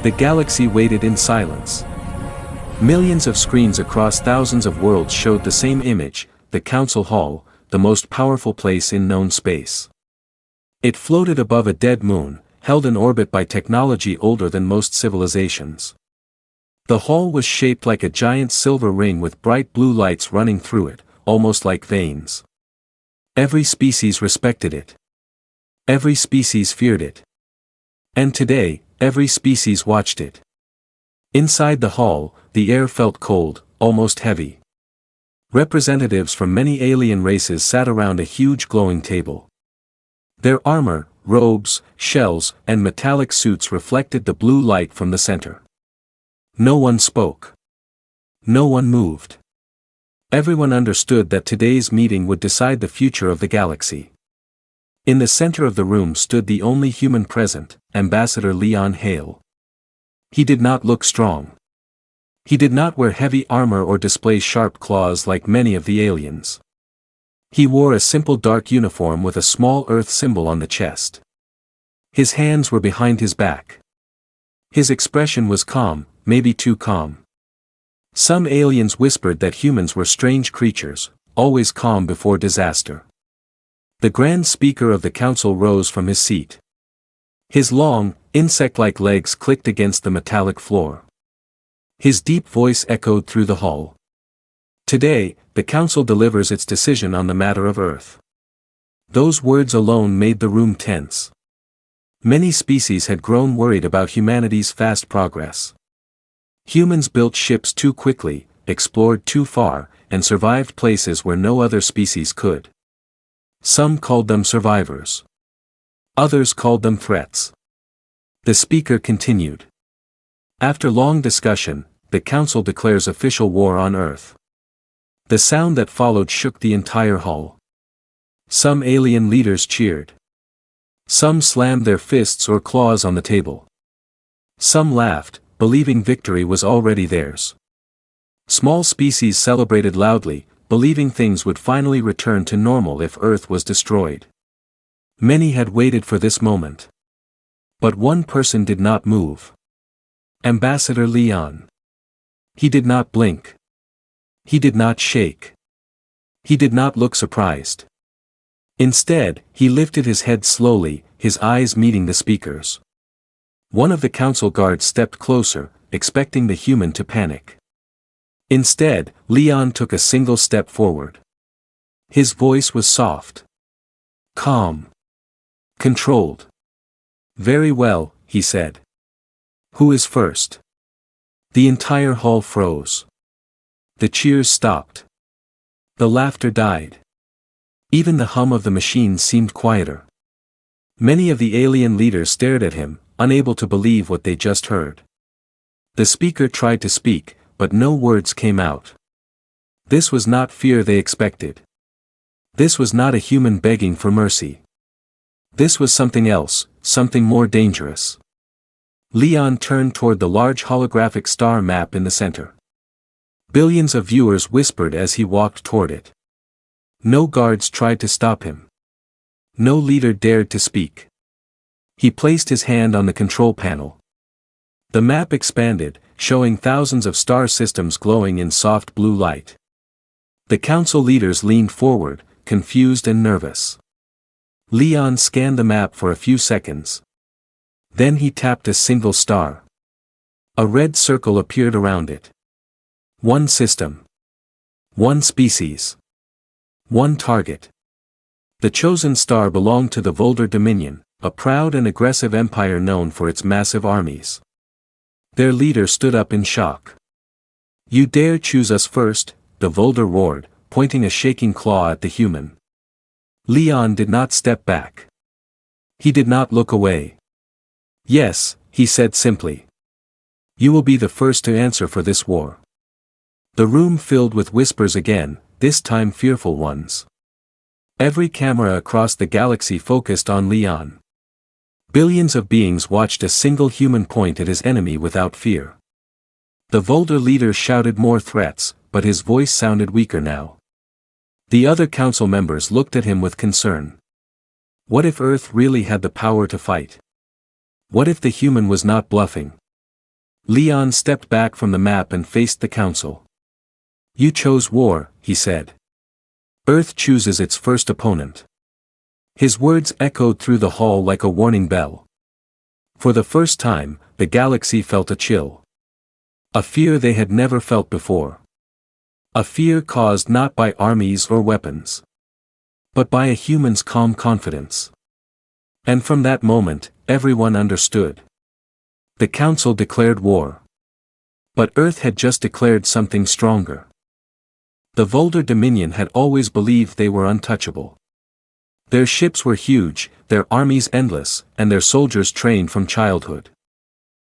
The galaxy waited in silence. Millions of screens across thousands of worlds showed the same image, the Council Hall, the most powerful place in known space. It floated above a dead moon, held in orbit by technology older than most civilizations. The hall was shaped like a giant silver ring with bright blue lights running through it, almost like veins. Every species respected it. Every species feared it. And today, every species watched it. Inside the hall, the air felt cold, almost heavy. Representatives from many alien races sat around a huge glowing table. Their armor, robes, shells, and metallic suits reflected the blue light from the center. No one spoke. No one moved. Everyone understood that today's meeting would decide the future of the galaxy. In the center of the room stood the only human present, Ambassador Leyon Hale. He did not look strong. He did not wear heavy armor or display sharp claws like many of the aliens. He wore a simple dark uniform with a small Earth symbol on the chest. His hands were behind his back. His expression was calm, maybe too calm. Some aliens whispered that humans were strange creatures, always calm before disaster. The Grand Speaker of the Council rose from his seat. His long, insect-like legs clicked against the metallic floor. His deep voice echoed through the hall. Today, the Council delivers its decision on the matter of Earth. Those words alone made the room tense. Many species had grown worried about humanity's fast progress. Humans built ships too quickly, explored too far, and survived places where no other species could. Some called them survivors. Others called them threats. The speaker continued. After long discussion, the Council declares official war on Earth. The sound that followed shook the entire hall. Some alien leaders cheered. Some slammed their fists or claws on the table. Some laughed, believing victory was already theirs. Small species celebrated loudly, believing things would finally return to normal if Earth was destroyed. Many had waited for this moment. But one person did not move. Ambassador Leyon. He did not blink. He did not shake. He did not look surprised. Instead, he lifted his head slowly, his eyes meeting the speaker's. One of the council guards stepped closer, expecting the human to panic. Instead, Leyon took a single step forward. His voice was soft. Calm. Controlled. Very well, he said. Who is first? The entire hall froze. The cheers stopped. The laughter died. Even the hum of the machine seemed quieter. Many of the alien leaders stared at him, unable to believe what they just heard. The speaker tried to speak, but no words came out. This was not fear they expected. This was not a human begging for mercy. This was something else, something more dangerous. Leyon turned toward the large holographic star map in the center. Billions of viewers whispered as he walked toward it. No guards tried to stop him. No leader dared to speak. He placed his hand on the control panel. The map expanded, showing thousands of star systems glowing in soft blue light. The council leaders leaned forward, confused and nervous. Leyon scanned the map for a few seconds. Then he tapped a single star. A red circle appeared around it. One system. One species. One target. The chosen star belonged to the Volder Dominion, a proud and aggressive empire known for its massive armies. Their leader stood up in shock. You dare choose us first, the Volder roared, pointing a shaking claw at the human. Leyon did not step back. He did not look away. Yes, he said simply. You will be the first to answer for this war. The room filled with whispers again, this time fearful ones. Every camera across the galaxy focused on Leyon. Billions of beings watched a single human point at his enemy without fear. The Volder leader shouted more threats, but his voice sounded weaker now. The other council members looked at him with concern. What if Earth really had the power to fight? What if the human was not bluffing? Leyon stepped back from the map and faced the council. You chose war, he said. Earth chooses its first opponent. His words echoed through the hall like a warning bell. For the first time, the galaxy felt a chill. A fear they had never felt before. A fear caused not by armies or weapons, but by a human's calm confidence. And from that moment, everyone understood. The council declared war. But Earth had just declared something stronger. The Volder Dominion had always believed they were untouchable. Their ships were huge, their armies endless, and their soldiers trained from childhood.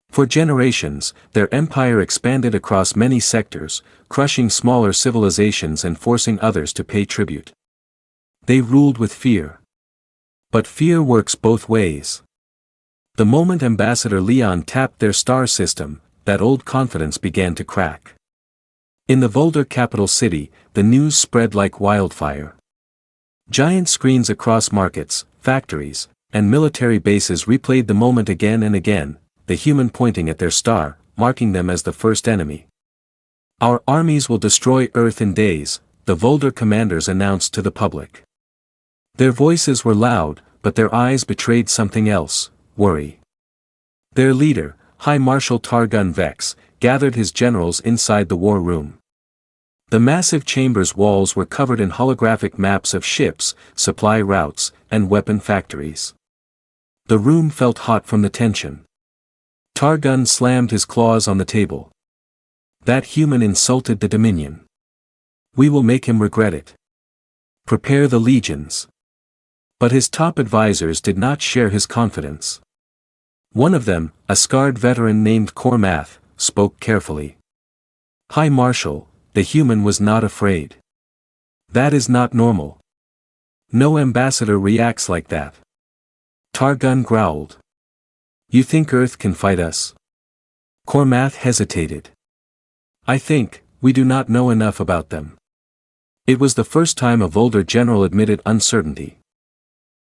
For generations, their empire expanded across many sectors, crushing smaller civilizations and forcing others to pay tribute. They ruled with fear. But fear works both ways. The moment Ambassador Leyon tapped their star system, that old confidence began to crack. In the Volder capital city, the news spread like wildfire. Giant screens across markets, factories, and military bases replayed the moment again and again, the human pointing at their star, marking them as the first enemy. Our armies will destroy Earth in days, the Volder commanders announced to the public. Their voices were loud, but their eyes betrayed something else, worry. Their leader, High Marshal Targun Vex, gathered his generals inside the war room. The massive chamber's walls were covered in holographic maps of ships, supply routes, and weapon factories. The room felt hot from the tension. Targun slammed his claws on the table. That human insulted the Dominion. We will make him regret it. Prepare the legions. But his top advisors did not share his confidence. One of them, a scarred veteran named Cormath, spoke carefully. High Marshal, the human was not afraid. That is not normal. No ambassador reacts like that. Targun growled. You think Earth can fight us? Cormath hesitated. I think, we do not know enough about them. It was the first time a Volder general admitted uncertainty.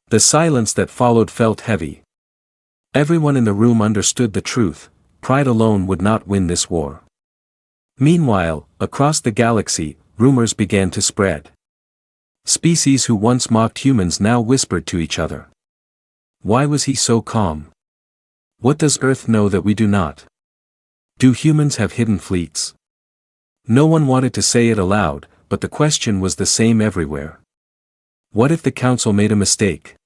The silence that followed felt heavy. Everyone in the room understood the truth, pride alone would not win this war. Meanwhile, across the galaxy, rumors began to spread. Species who once mocked humans now whispered to each other. Why was he so calm? What does Earth know that we do not? Do humans have hidden fleets? No one wanted to say it aloud, but the question was the same everywhere. What if the council made a mistake?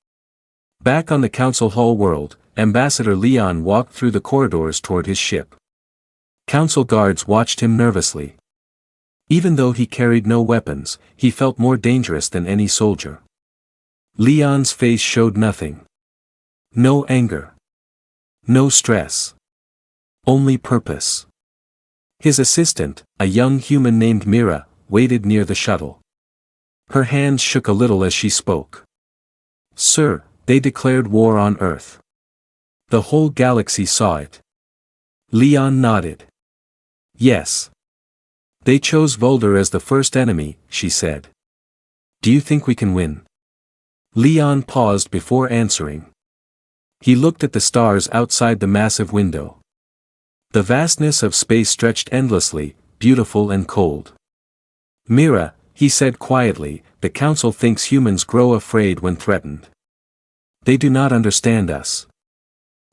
Back on the council hall world, Ambassador Leyon walked through the corridors toward his ship. Council guards watched him nervously. Even though he carried no weapons, he felt more dangerous than any soldier. Leyon's face showed nothing. No anger. No stress. Only purpose. His assistant, a young human named Mira, waited near the shuttle. Her hands shook a little as she spoke. Sir, they declared war on Earth. The whole galaxy saw it. Leyon nodded. Yes. They chose Volder as the first enemy, she said. Do you think we can win? Leyon paused before answering. He looked at the stars outside the massive window. The vastness of space stretched endlessly, beautiful and cold. Mira, he said quietly, the council thinks humans grow afraid when threatened. They do not understand us.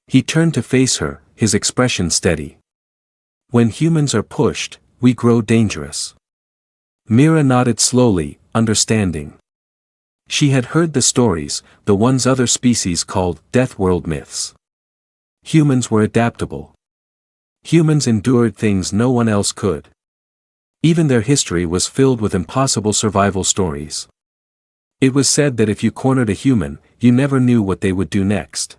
He turned to face her, his expression steady. When humans are pushed, we grow dangerous. Mira nodded slowly, understanding. She had heard the stories, the ones other species called death world myths. Humans were adaptable. Humans endured things no one else could. Even their history was filled with impossible survival stories. It was said that if you cornered a human, you never knew what they would do next.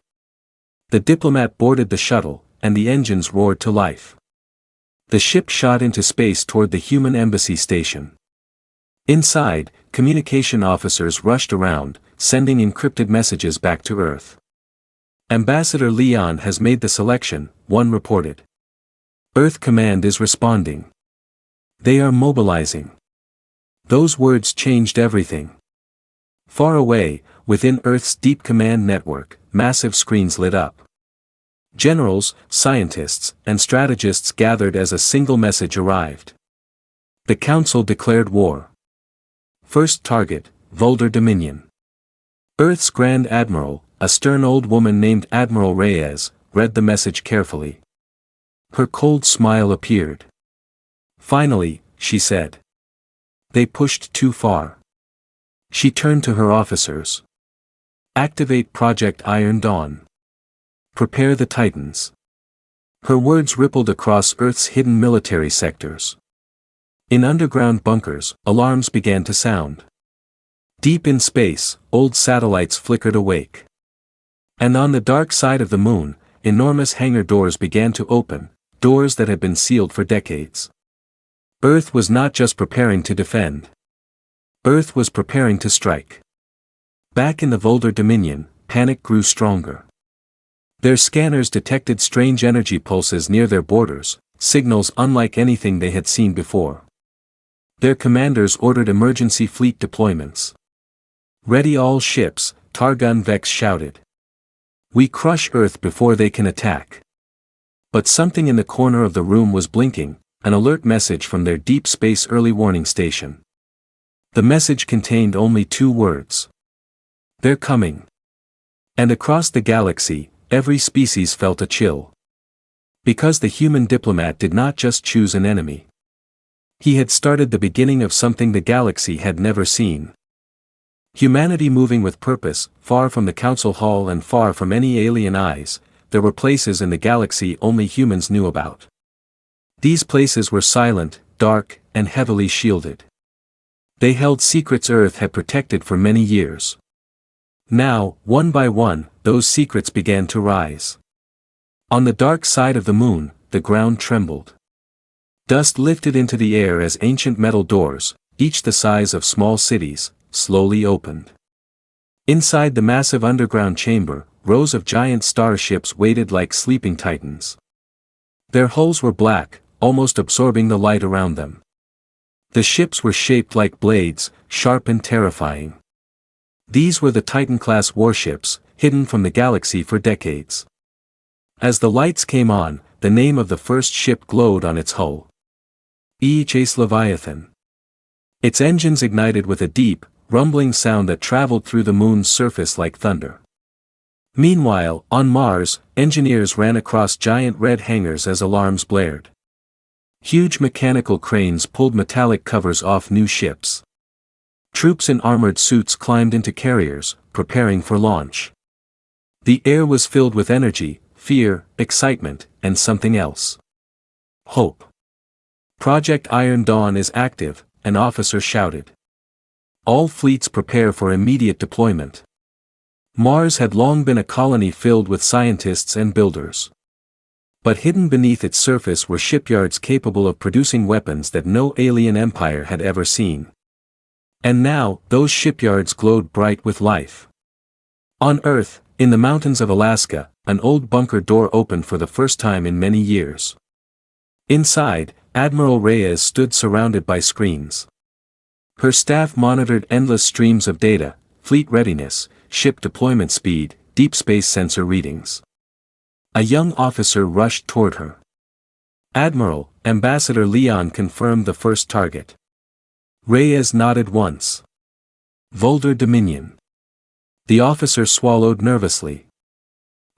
The diplomat boarded the shuttle, and the engines roared to life. The ship shot into space toward the human embassy station. Inside, communication officers rushed around, sending encrypted messages back to Earth. Ambassador Leyon has made the selection, one reported. Earth Command is responding. They are mobilizing. Those words changed everything. Far away, within Earth's deep command network, massive screens lit up. Generals, scientists, and strategists gathered as a single message arrived. The Council declared war. First target, Volder Dominion. Earth's Grand Admiral, a stern old woman named Admiral Reyes, read the message carefully. Her cold smile appeared. Finally, she said. They pushed too far. She turned to her officers. Activate Project Iron Dawn. Prepare the Titans. Her words rippled across Earth's hidden military sectors. In underground bunkers, alarms began to sound. Deep in space, old satellites flickered awake. And on the dark side of the moon, enormous hangar doors began to open, doors that had been sealed for decades. Earth was not just preparing to defend. Earth was preparing to strike. Back in the Volder Dominion, panic grew stronger. Their scanners detected strange energy pulses near their borders, signals unlike anything they had seen before. Their commanders ordered emergency fleet deployments. Ready all ships, Targun Vex shouted. We crush Earth before they can attack. But something in the corner of the room was blinking, an alert message from their deep space early warning station. The message contained only 2 words. They're coming. And across the galaxy, every species felt a chill. Because the human diplomat did not just choose an enemy. He had started the beginning of something the galaxy had never seen. Humanity moving with purpose, far from the council hall and far from any alien eyes, there were places in the galaxy only humans knew about. These places were silent, dark, and heavily shielded. They held secrets Earth had protected for many years. Now, one by one, those secrets began to rise. On the dark side of the moon, the ground trembled. Dust lifted into the air as ancient metal doors, each the size of small cities, slowly opened. Inside the massive underground chamber, rows of giant starships waited like sleeping titans. Their hulls were black, almost absorbing the light around them. The ships were shaped like blades, sharp and terrifying. These were the Titan-class warships, hidden from the galaxy for decades. As the lights came on, the name of the first ship glowed on its hull. HFY Leviathan. Its engines ignited with a deep, rumbling sound that traveled through the moon's surface like thunder. Meanwhile, on Mars, engineers ran across giant red hangars as alarms blared. Huge mechanical cranes pulled metallic covers off new ships. Troops in armored suits climbed into carriers, preparing for launch. The air was filled with energy, fear, excitement, and something else. Hope. Project Iron Dawn is active, an officer shouted. All fleets prepare for immediate deployment. Mars had long been a colony filled with scientists and builders. But hidden beneath its surface were shipyards capable of producing weapons that no alien empire had ever seen. And now, those shipyards glowed bright with life. On Earth, in the mountains of Alaska, an old bunker door opened for the first time in many years. Inside, Admiral Reyes stood surrounded by screens. Her staff monitored endless streams of data, fleet readiness, ship deployment speed, deep space sensor readings. A young officer rushed toward her. Admiral, Ambassador Leyon confirmed the first target. Reyes nodded once. Volder Dominion. The officer swallowed nervously.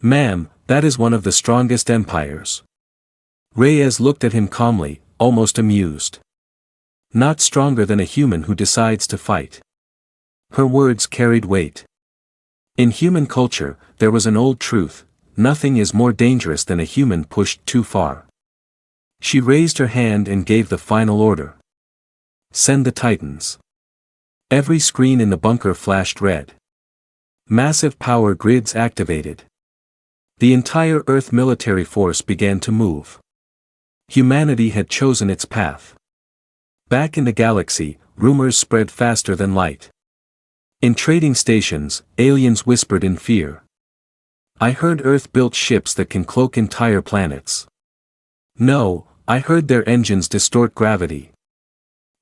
Ma'am, that is one of the strongest empires. Reyes looked at him calmly, almost amused. Not stronger than a human who decides to fight. Her words carried weight. In human culture, there was an old truth: nothing is more dangerous than a human pushed too far. She raised her hand and gave the final order. Send the Titans. Every screen in the bunker flashed red. Massive power grids activated. The entire Earth military force began to move. Humanity had chosen its path. Back in the galaxy, rumors spread faster than light. In trading stations, aliens whispered in fear. I heard Earth built ships that can cloak entire planets. No, I heard their engines distort gravity.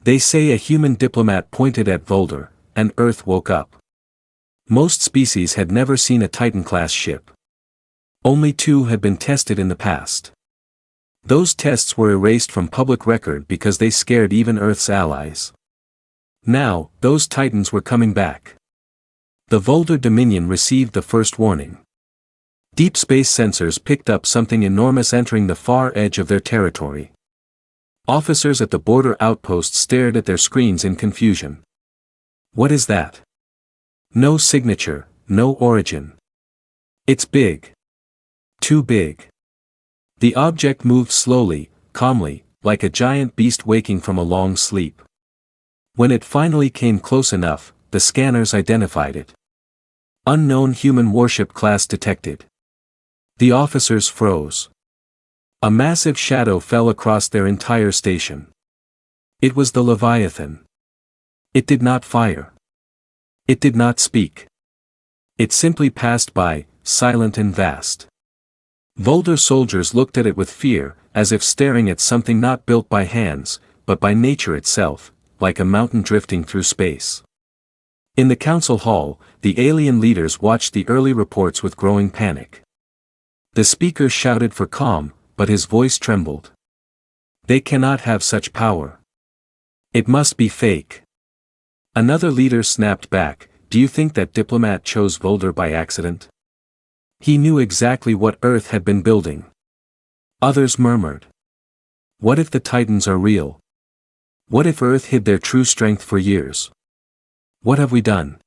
They say a human diplomat pointed at Volder, and Earth woke up. Most species had never seen a Titan-class ship. Only 2 had been tested in the past. Those tests were erased from public record because they scared even Earth's allies. Now, those Titans were coming back. The Volder Dominion received the first warning. Deep space sensors picked up something enormous entering the far edge of their territory. Officers at the border outpost stared at their screens in confusion. What is that? No signature, no origin. It's big. Too big. The object moved slowly, calmly, like a giant beast waking from a long sleep. When it finally came close enough, the scanners identified it. Unknown human warship class detected. The officers froze. A massive shadow fell across their entire station. It was the Leviathan. It did not fire. It did not speak. It simply passed by, silent and vast. Volder soldiers looked at it with fear, as if staring at something not built by hands, but by nature itself, like a mountain drifting through space. In the council hall, the alien leaders watched the early reports with growing panic. The speaker shouted for calm, but his voice trembled. They cannot have such power. It must be fake. Another leader snapped back, do you think that diplomat chose Volder by accident? He knew exactly what Earth had been building. Others murmured. What if the Titans are real? What if Earth hid their true strength for years? What have we done?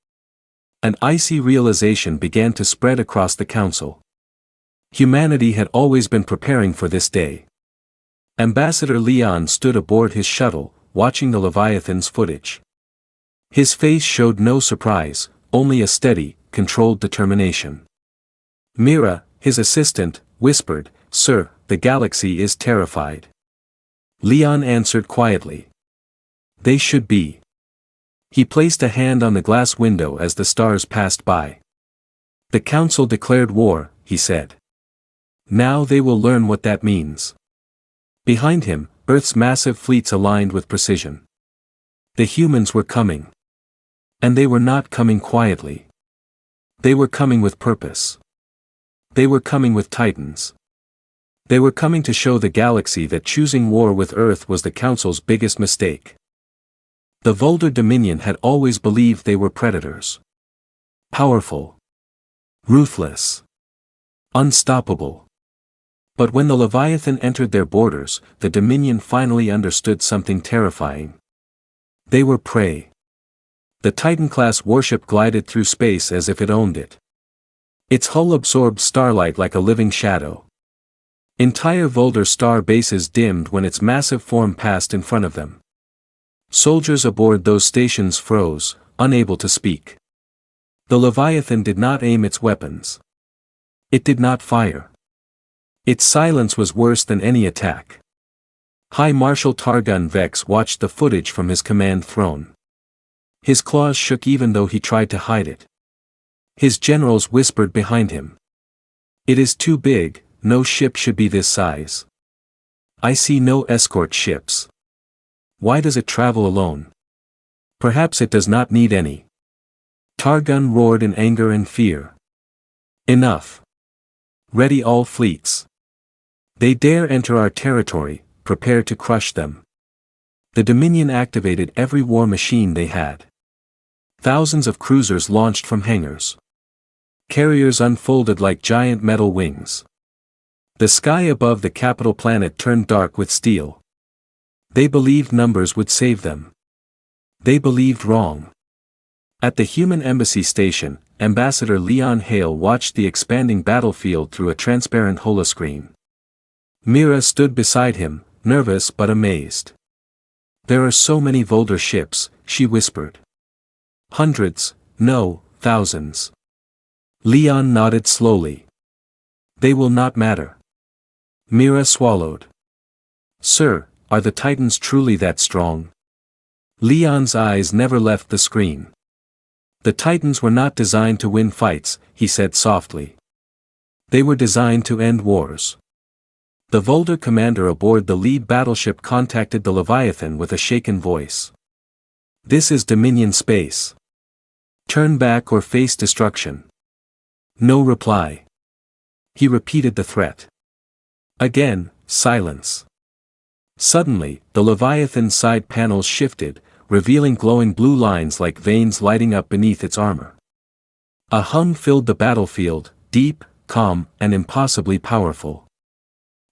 An icy realization began to spread across the council. Humanity had always been preparing for this day. Ambassador Leyon stood aboard his shuttle, watching the Leviathan's footage. His face showed no surprise, only a steady, controlled determination. Mira, his assistant, whispered, "Sir, the galaxy is terrified." Leyon answered quietly. They should be. He placed a hand on the glass window as the stars passed by. The council declared war, he said. Now they will learn what that means. Behind him, Earth's massive fleets aligned with precision. The humans were coming. And they were not coming quietly. They were coming with purpose. They were coming with Titans. They were coming to show the galaxy that choosing war with Earth was the Council's biggest mistake. The Volder Dominion had always believed they were predators. Powerful. Ruthless. Unstoppable. But when the Leviathan entered their borders, the Dominion finally understood something terrifying. They were prey. The Titan-class warship glided through space as if it owned it. Its hull absorbed starlight like a living shadow. Entire Volder star bases dimmed when its massive form passed in front of them. Soldiers aboard those stations froze, unable to speak. The Leviathan did not aim its weapons. It did not fire. Its silence was worse than any attack. High Marshal Targun Vex watched the footage from his command throne. His claws shook even though he tried to hide it. His generals whispered behind him. It is too big, no ship should be this size. I see no escort ships. Why does it travel alone? Perhaps it does not need any. Targun roared in anger and fear. Enough. Ready all fleets. They dare enter our territory, prepare to crush them. The Dominion activated every war machine they had. Thousands of cruisers launched from hangars. Carriers unfolded like giant metal wings. The sky above the capital planet turned dark with steel. They believed numbers would save them. They believed wrong. At the human embassy station, Ambassador Leyon Hale watched the expanding battlefield through a transparent holoscreen. Mira stood beside him, nervous but amazed. There are so many Volder ships, she whispered. Hundreds, no, thousands. Leyon nodded slowly. They will not matter. Mira swallowed. Sir, are the Titans truly that strong? Leyon's eyes never left the screen. The Titans were not designed to win fights, he said softly. They were designed to end wars. The Volder commander aboard the lead battleship contacted the Leviathan with a shaken voice. This is Dominion space. Turn back or face destruction. No reply. He repeated the threat. Again, silence. Suddenly, the Leviathan's side panels shifted, revealing glowing blue lines like veins lighting up beneath its armor. A hum filled the battlefield, deep, calm, and impossibly powerful.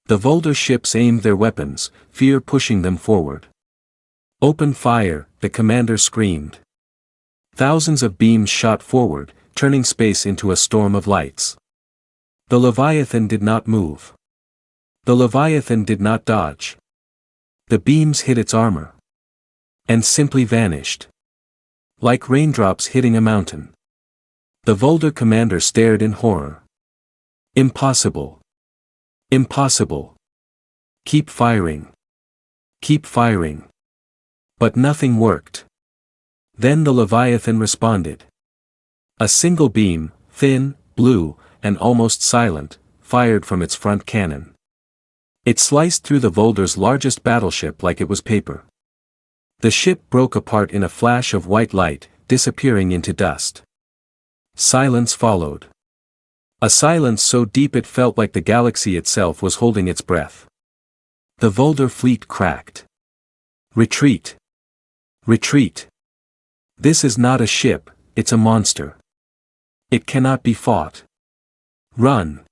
The Volder ships aimed their weapons, fear pushing them forward. "Open fire," the commander screamed. Thousands of beams shot forward, turning space into a storm of lights. The Leviathan did not move. The Leviathan did not dodge. The beams hit its armor. And simply vanished. Like raindrops hitting a mountain. The Volder commander stared in horror. Impossible. Impossible. Keep firing. Keep firing. But nothing worked. Then the Leviathan responded. A single beam, thin, blue, and almost silent, fired from its front cannon. It sliced through the Volder's largest battleship like it was paper. The ship broke apart in a flash of white light, disappearing into dust. Silence followed. A silence so deep it felt like the galaxy itself was holding its breath. The Volder fleet cracked. Retreat. Retreat. This is not a ship, it's a monster. It cannot be fought. Run.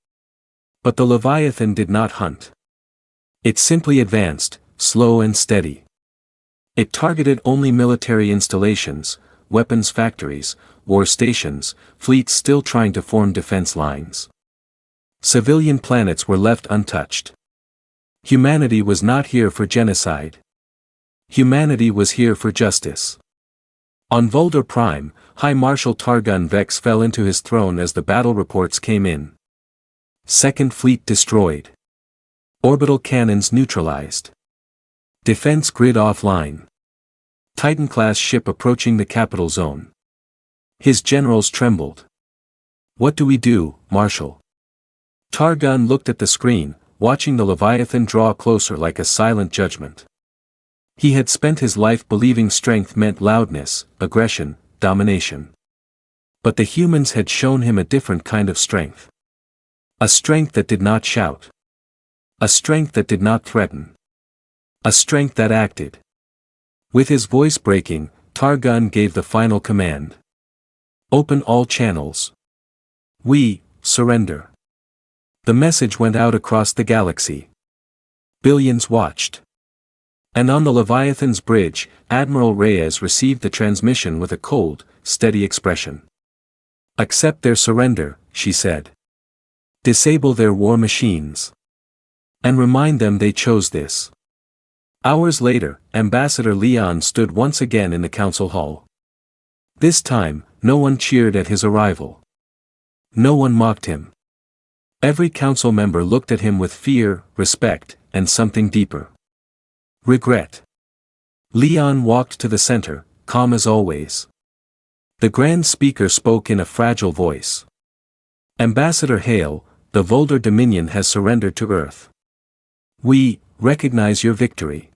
But the Leviathan did not hunt. It simply advanced, slow and steady. It targeted only military installations, weapons factories, war stations, fleets still trying to form defense lines. Civilian planets were left untouched. Humanity was not here for genocide. Humanity was here for justice. On Volder Prime, High Marshal Targun Vex fell into his throne as the battle reports came in. Second Fleet destroyed. Orbital cannons neutralized. Defense grid offline. Titan-class ship approaching the capital zone. His generals trembled. What do we do, Marshal? Targun looked at the screen, watching the Leviathan draw closer like a silent judgment. He had spent his life believing strength meant loudness, aggression, domination. But the humans had shown him a different kind of strength. A strength that did not shout. A strength that did not threaten. A strength that acted. With his voice breaking, Targun gave the final command. Open all channels. We surrender. The message went out across the galaxy. Billions watched. And on the Leviathan's bridge, Admiral Reyes received the transmission with a cold, steady expression. Accept their surrender, she said. Disable their war machines. And remind them they chose this. Hours later, Ambassador Leyon stood once again in the council hall. This time, no one cheered at his arrival. No one mocked him. Every council member looked at him with fear, respect, and something deeper. Regret. Leyon walked to the center, calm as always. The Grand Speaker spoke in a fragile voice. Ambassador Hale, the Volder Dominion has surrendered to Earth. We recognize your victory.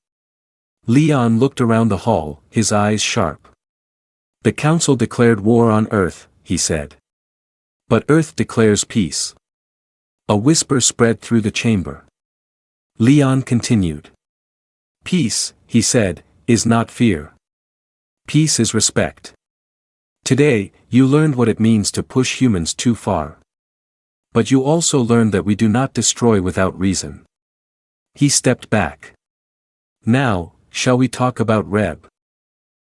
Leyon looked around the hall, his eyes sharp. The Council declared war on Earth, he said. But Earth declares peace. A whisper spread through the chamber. Leyon continued. Peace, he said, is not fear. Peace is respect. Today, you learned what it means to push humans too far. But you also learned that we do not destroy without reason. He stepped back. Now, shall we talk about Reb?